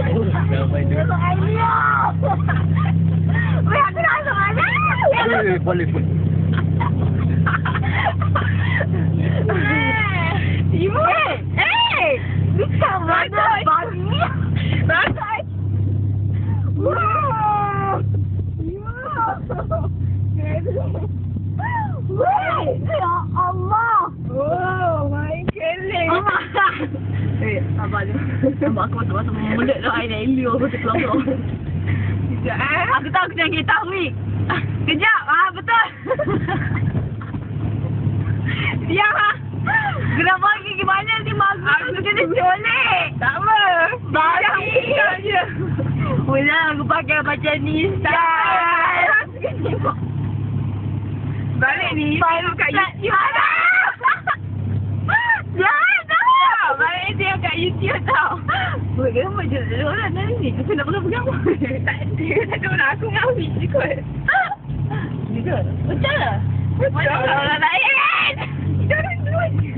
Weh, aku nak masuk mana? Boleh pun. Ibu! Ni kat mana babi? Bagai! Wow! Weh! Ya Allah! Wow, main kelek. Sabar je. Sabar aku masuk mulut tu air dah elio aku terkeluar. Sekejap Aku tahu aku jangan kereta Wik. Kejap. Betul. Diam Gerak bagi gimana ni mak aku kena colek. tak apa. Babi. Sekejap je. Mula aku pakai macam ni. Style. Balik ni, tengok kat YouTube. Jangan tau. Balik ni tengok kat YouTube tau. Buat gambar je orang ni. Aku nak pegang-pegang. Tak ada orang. Aku dengan Afiq je kot. Betul? Betul lah. Betul. Orang lain. Kita orang dua je.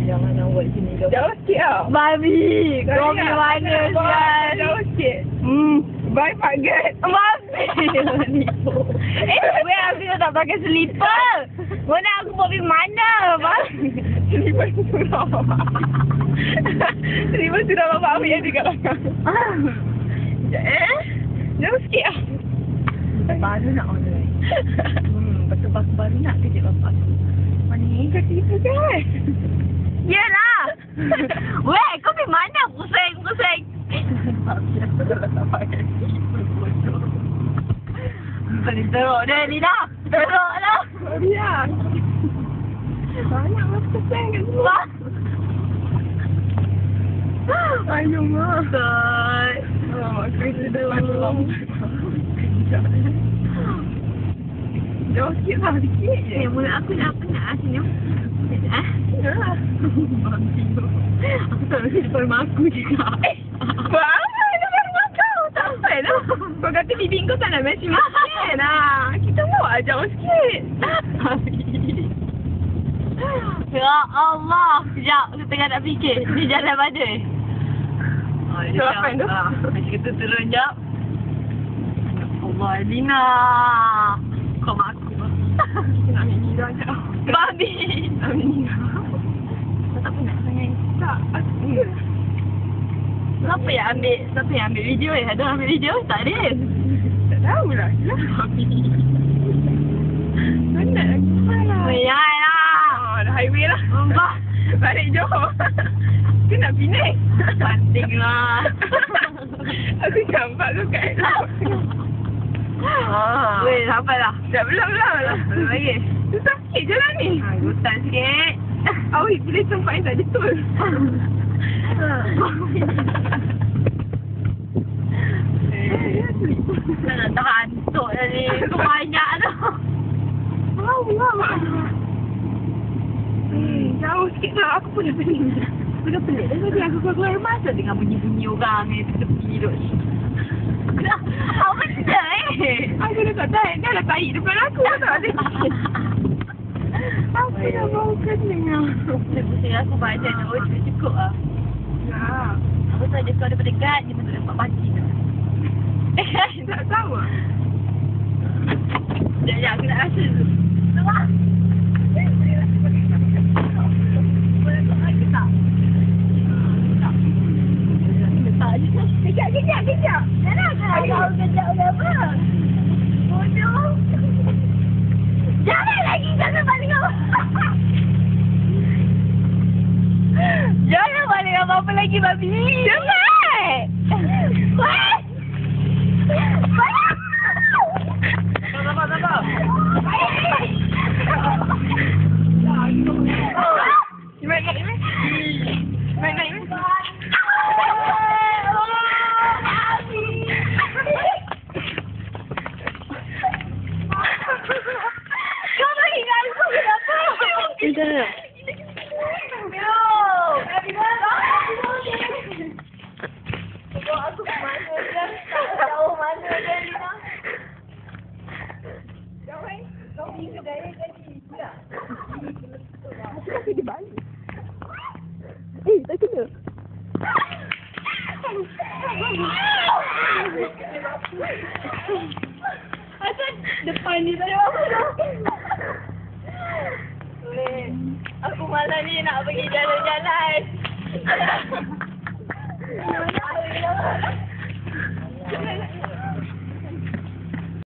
Jangan nak buat sini kau. Jauh sikit tau. Babi. Kau pergi mana sial? Jauh sikit. Bye Pak Gad. Babi. Weh aku tak pakai selipar. Mana aku mau pergi mana? Selipar surau. Selipar surau bapak Afiq ada kat belakang. Jauh sikit lah. Baru nak order. Betul baru nak kerja bapak aku. Mana ni kau tipu kan? Yelah. Weh kau pergi mana? Pusing. Boleh teruk dia Lina. Teruk lah. Biar. Banyak lah pesan kat semua. Ayo mak. Betul. Mak kerja dalam dalam. Jauh sikit lah, sikit je. Mulut aku dah penat senyum. Aku tak rasa depan rumah aku juga. Buat apa depan rumah kau? Tak apa lah. Kau kata bibi kau tak nak matching-matching lah. Kita buat jauh sikit. Ya Allah. Sekejap, aku tengah nak fikir. Ni jalan mana? Jawapan tu? Macam kita turun jap. Allah, Lina. Kau mak aku. Kita nak ambil Nira jap. Babi. Ambil Nira. Tak penat sangat. Tak, aku. Siapa yang ambil video ni? Ada ambil video? Tak ada. Tak tahulah. Babi. Penat lagi. Janganlah. Dah highway lah. Mbak. Balik Johor. Aku nak Penang. Penting lah. Aku nampak kau kat elok. Weh, sampai lah. Dah belum lah. Belum lagi. Tu sakit jalan ni. Hutan sikit. Awik pilih tempat yang tak betul. Saya nak tahan antuk tadi. Banyak tu. Jauh sikit lah. Aku pun dah pening. Aku dah pelik dah tadi. Aku keluar rumah tu tengah bunyi-bunyi orang ni. Tepi duduk sini. Apa benda Aku dah tak tahan. Dah lah tahi depan aku. Tak ada. Aku dah bau kening lah. Pusing aku baca tu. Cukup lah. Ya. Apa saja kau daripada dekat. Dia betul dapat baca tu. Tak tahu lah. Sekejap aku nak rasa tu. Nampak? Boleh buat lagi tak? Tak. Letak je. Kejap. Jangan kau kejap apa? Bodoh. Jangan balik apa. Jangan balik apa-apa lagi, babi. Jangan. Weh. Sabar. Kau bagi kat aku kenapa? Tidak. Asan depan ni tadi apa? Weh, aku malam ni nak pergi jalan-jalan.